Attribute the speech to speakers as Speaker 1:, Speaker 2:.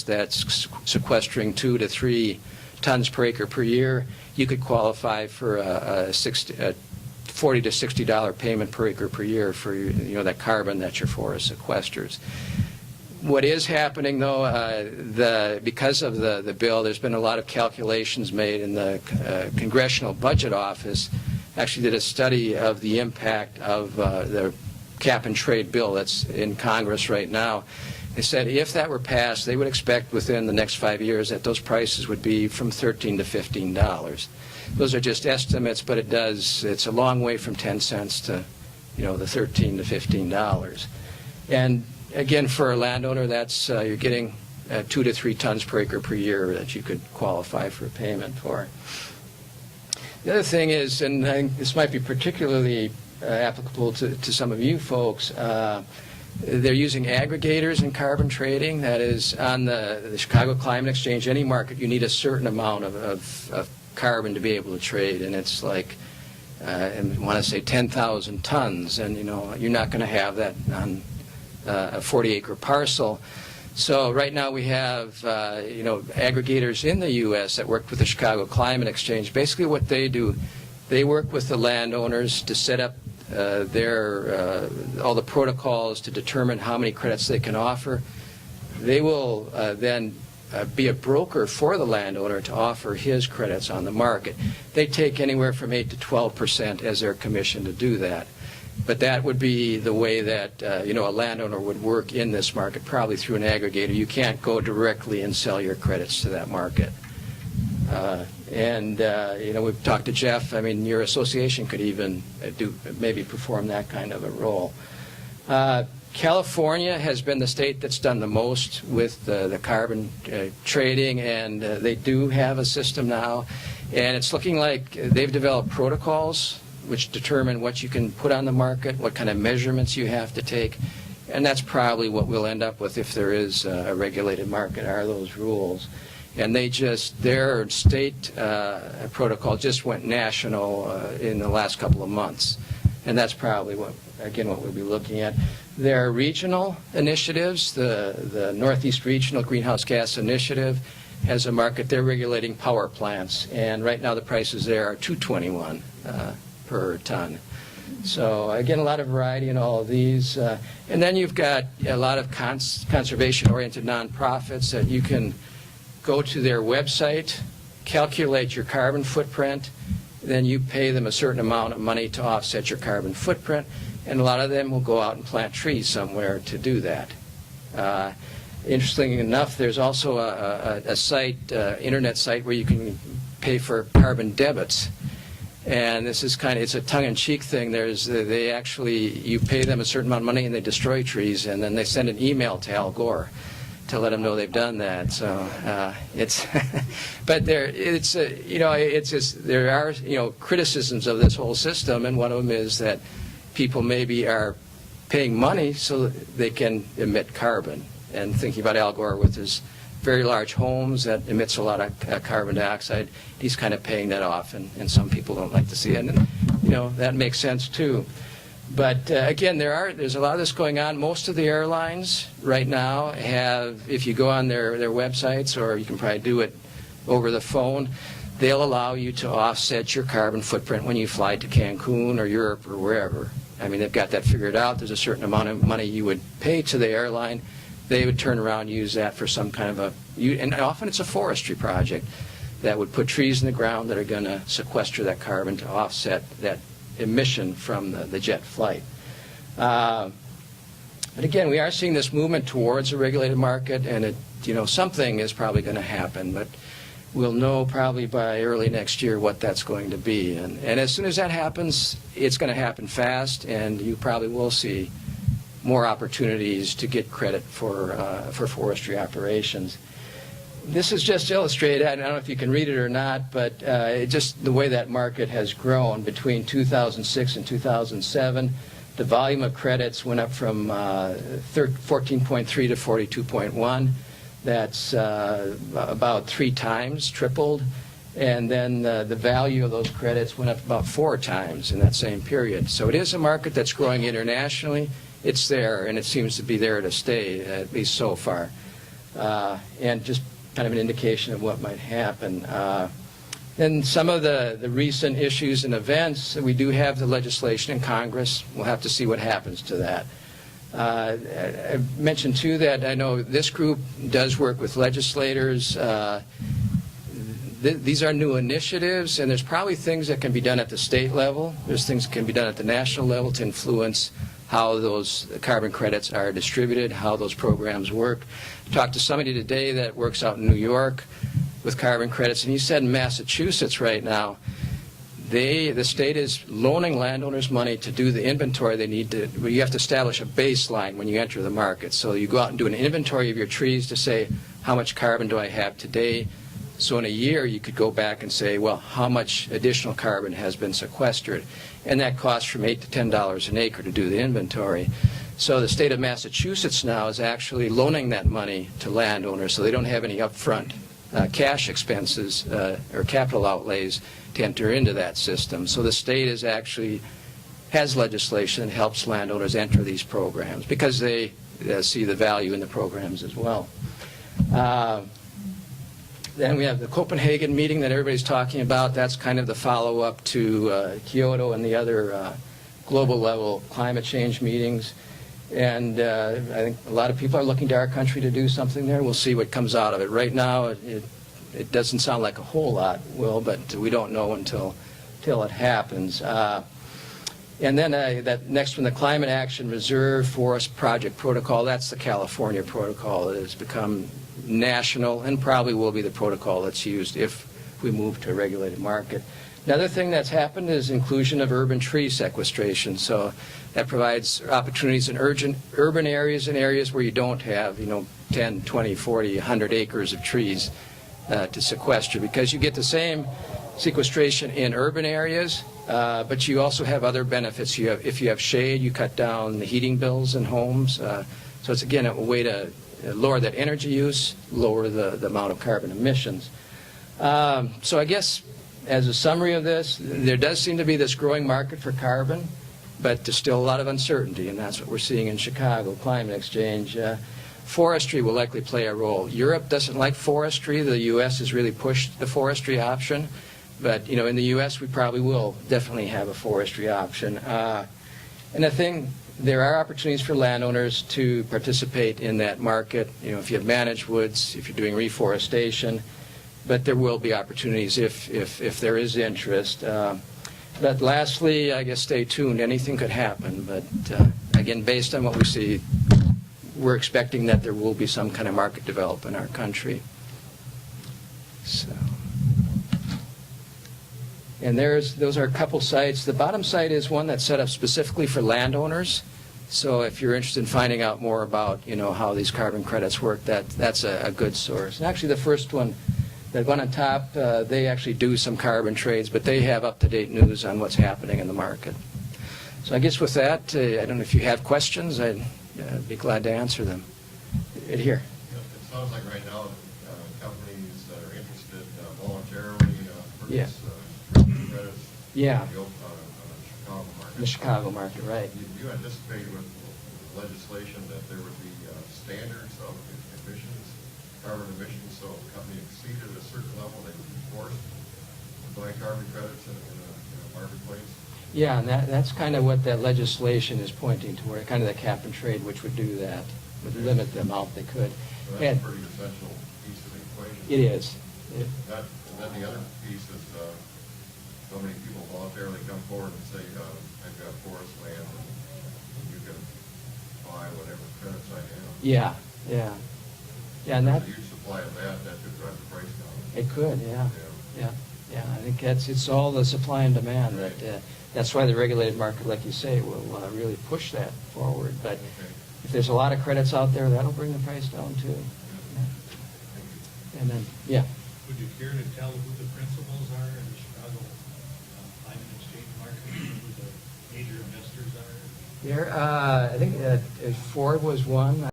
Speaker 1: that's sequestering 2 to 3 tons per acre per year, you could qualify for a $40 to $60 payment per acre per year for that carbon that your forest sequesters. What is happening, though, because of the bill, there's been a lot of calculations made, in the Congressional Budget Office actually did a study of the impact of the cap and trade bill that's in Congress right now. They said if that were passed, they would expect within the next 5 years that those prices would be from $13 to $15. Those are just estimates, but it's a long way from 10 cents to, the $13 to $15. And again, for a landowner, that's you're getting 2 to 3 tons per acre per year that you could qualify for payment for. The other thing is, and I think this might be particularly applicable to some of you folks, they're using aggregators in carbon trading. That is, on the Chicago Climate Exchange, any market, you need a certain amount of carbon to be able to trade, and it's like, I want to say 10,000 tons, and you're not going to have that on a 40-acre parcel. So right now we have aggregators in the U.S. that work with the Chicago Climate Exchange. Basically what they do, they work with the landowners to set up all the protocols to determine how many credits they can offer. They will then be a broker for the landowner to offer his credits on the market. They take anywhere from 8 to 12% as their commission to do that. But that would be the way that a landowner would work in this market, probably through an aggregator. You can't go directly and sell your credits to that market. We've talked to Jeff. I mean, your association could even maybe perform that kind of a role. California has been the state that's done the most with the carbon trading, and they do have a system now. And it's looking like they've developed protocols which determine what you can put on the market, what kind of measurements you have to take. And that's probably what we'll end up with if there is a regulated market, are those rules. And their state protocol just went national in the last couple of months. And that's probably what we'll be looking at. There are regional initiatives. The Northeast Regional Greenhouse Gas Initiative has a market. They're regulating power plants. And right now the prices there are $2.21 per ton. So again, a lot of variety in all of these. And then you've got a lot of conservation-oriented nonprofits that you can go to their website, calculate your carbon footprint, then you pay them a certain amount of money to offset your carbon footprint, and a lot of them will go out and plant trees somewhere to do that. Interestingly enough, there's also a site, internet site, where you can pay for carbon debits. And this is it's a tongue-in-cheek thing. You pay them a certain amount of money and they destroy trees, and then they send an email to Al Gore to let them know they've done that. So but there are criticisms of this whole system, and one of them is that people maybe are paying money so that they can emit carbon. And thinking about Al Gore with his very large homes that emits a lot of carbon dioxide, he's kind of paying that off, and some people don't like to see it, and that makes sense too. But again, there's a lot of this going on. Most of the airlines right now have, if you go on their websites, or you can probably do it over the phone, they'll allow you to offset your carbon footprint when you fly to Cancun or Europe or wherever. I mean, they've got that figured out. There's a certain amount of money you would pay to the airline. They would turn around and use that for some kind of and often it's a forestry project that would put trees in the ground that are going to sequester that carbon to offset that emission from the jet flight. But again, we are seeing this movement towards a regulated market, and something is probably going to happen, but we'll know probably by early next year what that's going to be. And as soon as that happens, it's going to happen fast, and you probably will see more opportunities to get credit for forestry operations. This is just illustrated. I don't know if you can read it or not, but just the way that market has grown between 2006 and 2007. The volume of credits went up from 14.3 to 42.1. That's about 3 times, tripled. And then the value of those credits went up about 4 times in that same period. So it is a market that's growing internationally. It's there, and it seems to be there to stay, at least so far. and just kind of an indication of what might happen. And some of the recent issues and events, we do have the legislation in Congress. We'll have to see what happens to that. I mentioned, too, that I know this group does work with legislators. These are new initiatives, and there's probably things that can be done at the state level. There's things that can be done at the national level to influence how those carbon credits are distributed, how those programs work. I talked to somebody today that works out in New York with carbon credits, and he said in Massachusetts right now, the state is loaning landowners money to do the inventory they need to. You have to establish a baseline when you enter the market. So you go out and do an inventory of your trees to say, how much carbon do I have today? So in a year, you could go back and say, well, how much additional carbon has been sequestered? And that costs from $8 to $10 an acre to do the inventory. So the state of Massachusetts now is actually loaning that money to landowners, so they don't have any upfront cash expenses or capital outlays to enter into that system. So the state is actually has legislation that helps landowners enter these programs because they see the value in the programs as well. Then we have the Copenhagen meeting that everybody's talking about. That's kind of the follow-up to Kyoto and the other global level climate change meetings. And I think a lot of people are looking to our country to do something there. We'll see what comes out of it. Right now, it doesn't sound like a whole lot, Will, but we don't know until it happens. And then that next one, the Climate Action Reserve Forest Project Protocol, that's the California protocol. It has become national and probably will be the protocol that's used if we move to a regulated market. Another thing that's happened is inclusion of urban tree sequestration. So that provides opportunities in urban areas and areas where you don't have, 10, 20, 40, 100 acres of trees to sequester, because you get the same sequestration in urban areas, but you also have other benefits. If you have shade, you cut down the heating bills in homes. So it's, again, a way to lower that energy use, lower the amount of carbon emissions. So I guess as a summary of this, there does seem to be this growing market for carbon, but there's still a lot of uncertainty, and that's what we're seeing in Chicago, climate exchange. Forestry will likely play a role. Europe doesn't like forestry. The U.S. has really pushed the forestry option, but in the U.S. we probably will definitely have a forestry option. And I think there are opportunities for landowners to participate in that market. If you have managed woods, if you're doing reforestation, but there will be opportunities if there is interest. But lastly, I guess stay tuned. Anything could happen. But again, based on what we see, we're expecting that there will be some kind of market develop in our country. So, and those are a couple sites. The bottom site is one that's set up specifically for landowners. So if you're interested in finding out more about how these carbon credits work, that's a good source. And actually, the first one. The one on top, they actually do some carbon trades, but they have up-to-date news on what's happening in the market. So I guess with that, I don't know if you have questions. I'd be glad to answer them. Right here.
Speaker 2: It sounds like right now companies that are interested voluntarily purchase carbon credits.
Speaker 1: Yeah.
Speaker 2: On the Chicago market.
Speaker 1: The Chicago market, right.
Speaker 2: Do you anticipate with legislation that there would be standards of emissions, carbon emissions, so if a company exceeded a certain level, they would be forced to buy carbon credits in a marketplace?
Speaker 1: Yeah, and that's kind of what that legislation is pointing toward, kind of the cap and trade, which would do that, would limit the amount they could.
Speaker 2: So that's a pretty essential piece of the equation.
Speaker 1: It is.
Speaker 2: And then the other piece is so many people voluntarily come forward and say, I've got forest land and you can buy whatever credits I have.
Speaker 1: Yeah, yeah. Yeah, and
Speaker 2: a huge supply of that could drive the price down.
Speaker 1: It could, yeah. I think it's all the supply and demand.
Speaker 2: Right.
Speaker 1: That's why the regulated market, like you say, will really push that forward. But if there's a lot of credits out there, that'll bring the price down too. Yeah. And then, yeah.
Speaker 3: Would you care to tell who the principals are in the Chicago climate exchange market? Who the major investors are?
Speaker 1: There, I think Ford was one.